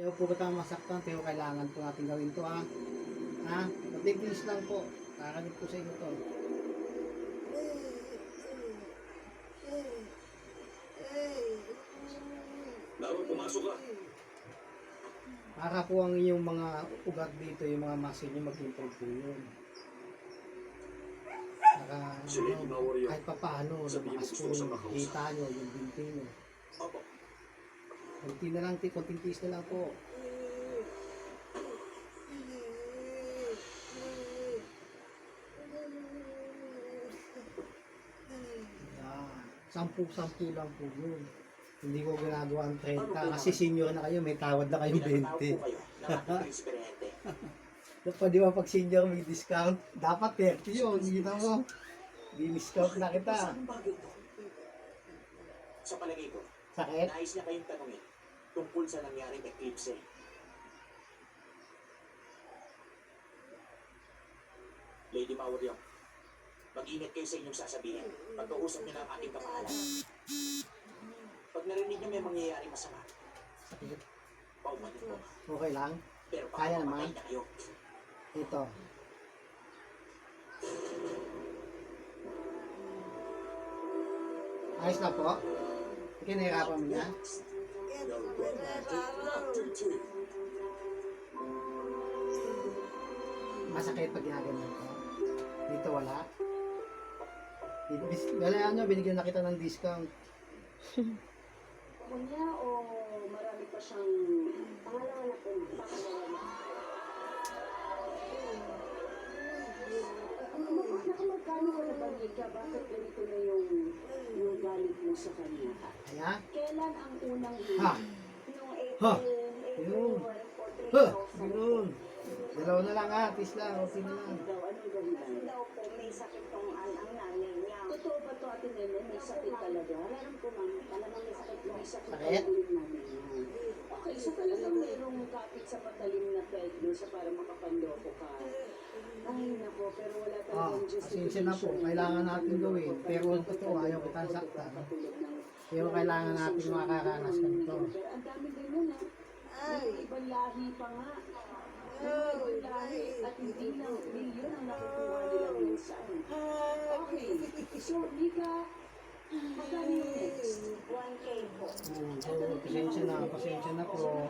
Ayaw po kitang masaktan, pero kailangan po natin gawin to, ha? Ha? Matigilis lang po. Kakalit po sa inyo to. Dapat pumasok ka. Para po ang iyong mga ugat dito, yung mga muscle nyo, mag-improve po yun. Saka, Sige, Mawaryo. kahit pa paano, Sabihin mo lumakas gusto po ko sa yung makausap. kita nyo, yung binti nyo. Opo. Kunti na lang, kunting tiis na lang po. Yan. 10-10 lang po yun. Hindi ko ginagawa ang 30 kasi senior na kayo, may tawad na kayong 20. Pinatawag po kayo ng ating prinsiperente. Dapat di ba pag senior may discount? Dapat 30 yun, kita mo. Di-discount na kita. Saan bagay ito? Sa palagay ko, Sakit? nais niya kayong tanungin tungkol sa nangyaring eclipse. Lady Mawaryo, mag-ingat kayo sa inyong sasabihin. Pag-uusap niyo ng ating kamahalan. Pag narinig niyo may mangyayari masama, Sakit? paumanin po. Okay lang? Pero Kaya baka naman. mamatay na kayo. Ito. Ayos na po? Kinahirapan mo niya? Masakit pag ginaganon ko? Dito wala? Wala ano, binigyan na kita ng discount. Ako niya o marami pa siyang pangalan na po, nakamagkano ka na ba, Nika? Bakit ganito na yung galit mo sa kanya? Ayan. Kailan ang unang Ha? Noong Ha? April Yun. 1, 4, 3, Ha? Yun. Dalawa na lang ha, tis lang, okay na lang. daw, anong dahilan? Daw po, may sakit tong ang nanay niya. Totoo ba to, Ate Nene? May sakit talaga? Meron po, ma'am. Talagang may sakit. May sakit Sakit? talaga yung nanay niya. Okay, so talagang mayroong kapit sa patalim na peg sa para makapandoko ka. Ay, nako, pero wala talagang Pasensya na po, kailangan natin gawin. Pero ang totoo, ayaw kitang saktan. Pero kailangan natin makakaranas ka nito. Pero ang dami ganyan, ha? May ibang lahi pa nga. May ibang lahi at hindi lang milyon ang nakukuha nila minsan. Okay, so Nika, magkano yung next? 1K po. Pasensya na po.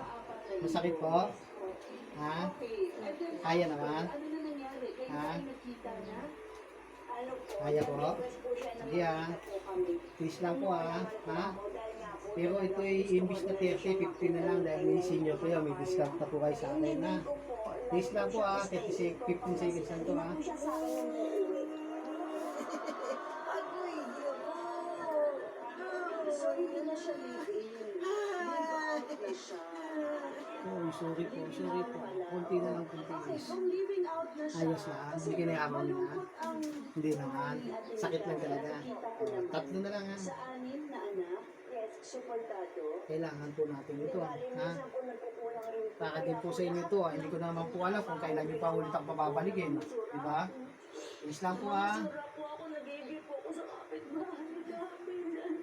Masakit po? Ha? Okay, and then, Kaya naman? ano na nangyari? Kayo Ha? ay nakita na? Ano po? Kaya po? Request po siya na Sige ha. magkita po kami. Please lang po ha. Ha? Pero ito ay imbis na 30, 50 na lang dahil may senior kayo, may discount na po kayo sa akin na. Please lang po ha, 15 seconds lang to ha. Siya sa akin yung uuwi. So, hindi na siya live-in. Live-out na siya. Oh, sorry po. Kunti na lang Okay, kunti. kung living out na siya, Ayos lang, hindi kinakabahan na. malungkot ang Hindi naman, sakit lang talaga. Tatlo na lang ha. sa anim na anak, yes, suportado. Kailangan po natin ito ha. Minsan po nagkukulang rin po. Para din po sa inyo to ha. Hindi ko naman po alam kung kailan nyo pa ulit ang papabalikin. Diba? Please lang po ha. Sura po ako, nag-ibig po ako sa kapitbahay namin.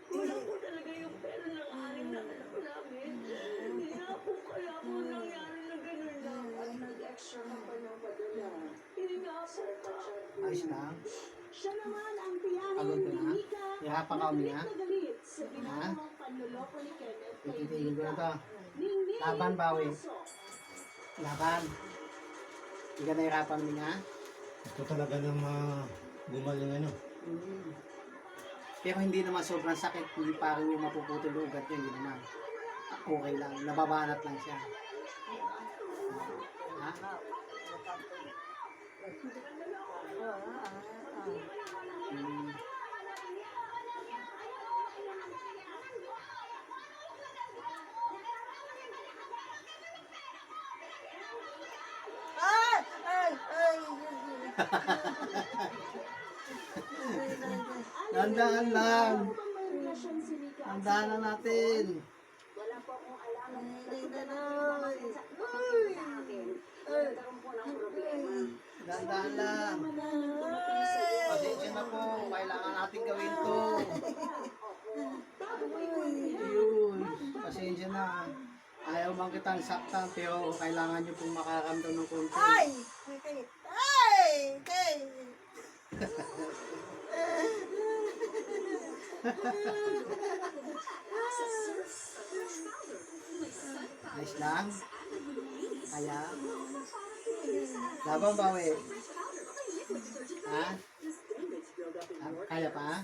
Wala po talaga yung pera ng anim na anak namin. Hindi na po kaya po nangyari na gano'n lang. At nag-extra na pa ng padala. Hindi nga po ka. Ayos lang. Siya naman ang tiyahin Pagod ka ni na? Mika Hirapan ka na umiyak? galit na galit sa ginagawang panloloko ni Kenneth kay Titigil ko na Mika. to. Ningning Laban, bawi. Paso. Laban. Hindi ka nahirapan mo nga. Ito talaga ng gumaling ano. Pero hindi naman sobrang sakit. Hindi parang yung mapuputol yung ugat niya. Hindi naman. Okay lang. Nababanat lang siya. Ha? Hmm. Tandaan lang. Tandaan lang natin. Wala po akong alam. Nagkaroon po ng problema. Tandaan lang. Pasensya na po. Kailangan natin gawin to. Yun. Pasensya na. Ayaw naman kitang saktan, pero kailangan nyo pong makaramdam ng konti. Ay! Ay! Ay! Ay! Ayos lang. Kaya. Labang bawi. Ha? Kaya pa?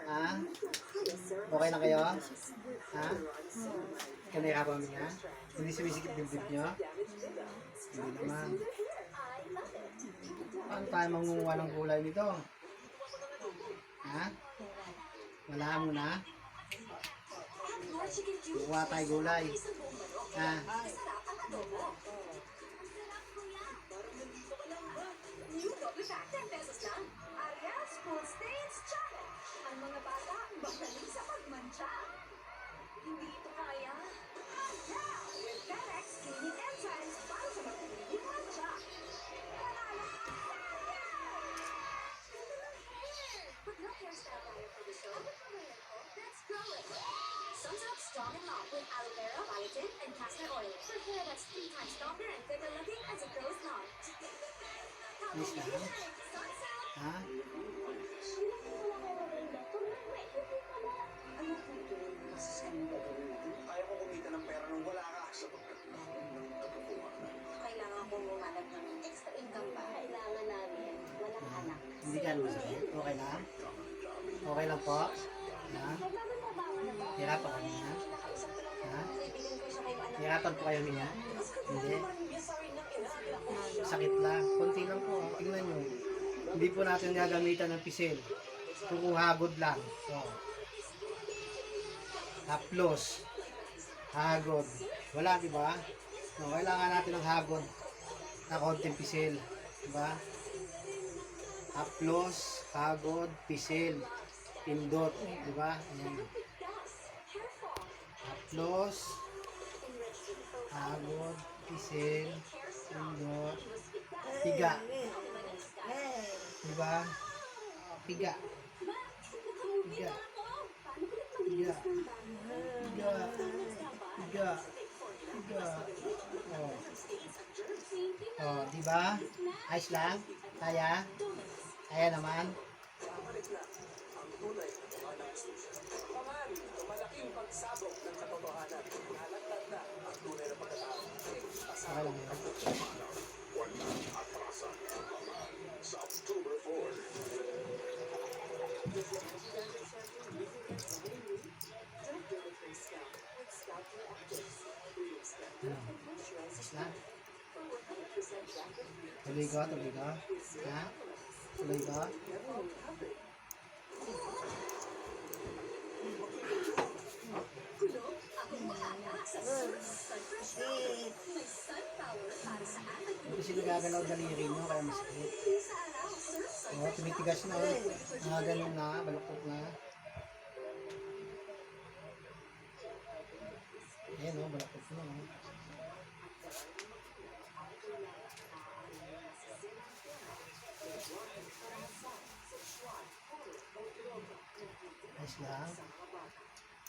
Ha? Okay na kayo? Ha? Kanira pa niya? Hindi sumisikip dibdib nyo? Hindi naman. Paano tayo mangunguha ng gulay nito? Ha? Wala mo na? Kuha tayo gulay. Ha? New Double Pack 10 pesos lang. Ariel's Full Stains Challenge. Ang mga bata magaling sa pagmantsa. Hindi ito kaya. Now, with FedEx cleaning enzymes para sa matinding mantsa. Pag no hairstyle tayo for the show, let's grow it. Sums up strong and long with aloe vera, biotin, and castor oil. For hair that's 3 times stronger and thicker looking as it grows long. Ayos lang. Ha? Ayaw ko kumita ng pera nung wala ka sa Kailangan kong umanap ng extra income ba? Kailangan namin. Walang anak. Hindi ka masakit? Okay lang? Okay lang po? Ha? Hirapan kami ha? Ha? Hirapan po kayo niya? Hindi? Sakit lang. Konti lang po. Tingnan nyo. Hindi po natin gagamitan ng pisil. Hagod lang. So, haplos. Hagod. Wala, di ba? No, kailangan natin ng hagod na konting pisil. Di ba? Haplos, hagod, pisil, pindot. Di ba? Ayan. Haplos, hagod, pisil, pindot, piga. Diba? Piga. Piga. Piga. Piga. Piga. Piga. Oh. Oh, diba? Ayos lang? Kaya? Kaya naman? Okay lang yun. Sa October 4. Ayos lang? Tuloy ka, tuloy ka. Ha? Tuloy ka. Hindi kasi nagagalaw daliri mo, kaya masakit. Oo, tumitigas na. Mga ganun na, baluktot na. Ayan o, baluktot na. Oh. Ayos lang.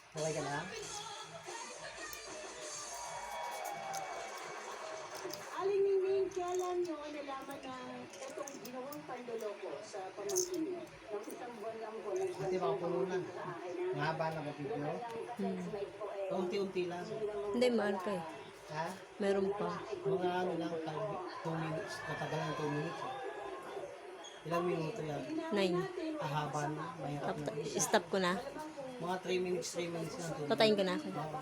Okay ka lang? Aling Ningning, kailan nyo nalaman na itong ginawang panloloko sa pamangkin niyo? Nang isang buwan lang po Ate, baka puno na. Mahaba na ba video? Unti-unti lang. Hindi, mahal ka eh. Ha? Meron pa. Mga ano lang, 2 minutes. Matagal ng 2 minutes. Ilang minuto yan? 9. Ahaba na. Mahirap na. Stop ko na. Mga 3 minutes lang. Patayin ko na. Oo.